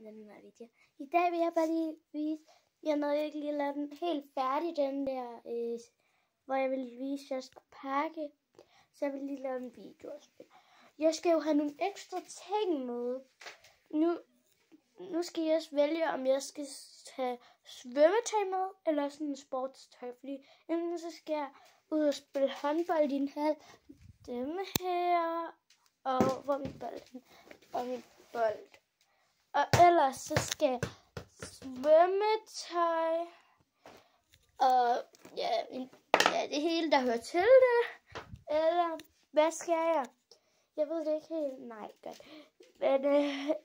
den her video. I dag vil jeg bare lige vise, jeg nåede ikke lige at lave den helt færdig, den der, hvor jeg vil vise, at jeg skal pakke. Så jeg vil lige lave en video. Jeg skal jo have nogle ekstra ting med. Nu skal jeg også vælge, om jeg skal have svømmetøj med, eller sådan en sportstøj. Fordi enten så skal jeg ud og spille håndbold i en hal. Dem her. Og hvor er min bold? Og min bold. Og ellers så skal jeg svømmetøj. Og ja, det hele, der hører til det. Eller hvad skal jeg? Jeg ved det ikke helt. Nej, godt. Men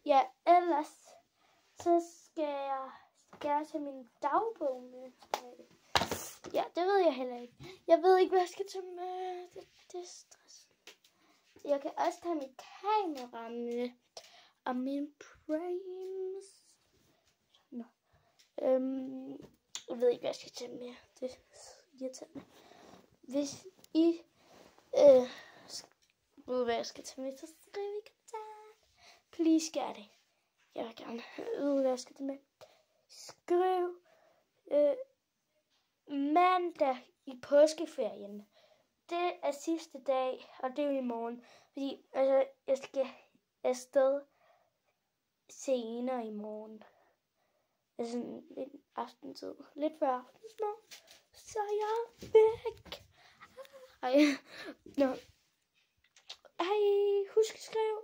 ja, ellers så skal jeg tage min dagbog med. Ja, det ved jeg heller ikke. Jeg ved ikke, hvad jeg skal tage med. Det er stress. Jeg kan også tage mit kamera med. Og min frames. Nå. Jeg ved ikke, hvad jeg skal tage med. Det er irriterende. Hvis I ved, hvad jeg skal tage med, så skriv i kommentaren. Please gør det. Jeg vil gerne vide, hvad jeg skal tage med. Skriv mandag i påskeferien. Det er sidste dag, og det er jo i morgen. Fordi altså, jeg skal afsted senere i morgen. Altså lidt aftentid. Lidt før aftensmad. Så jeg er væk. Ej. Nå. Hej, husk at skrive.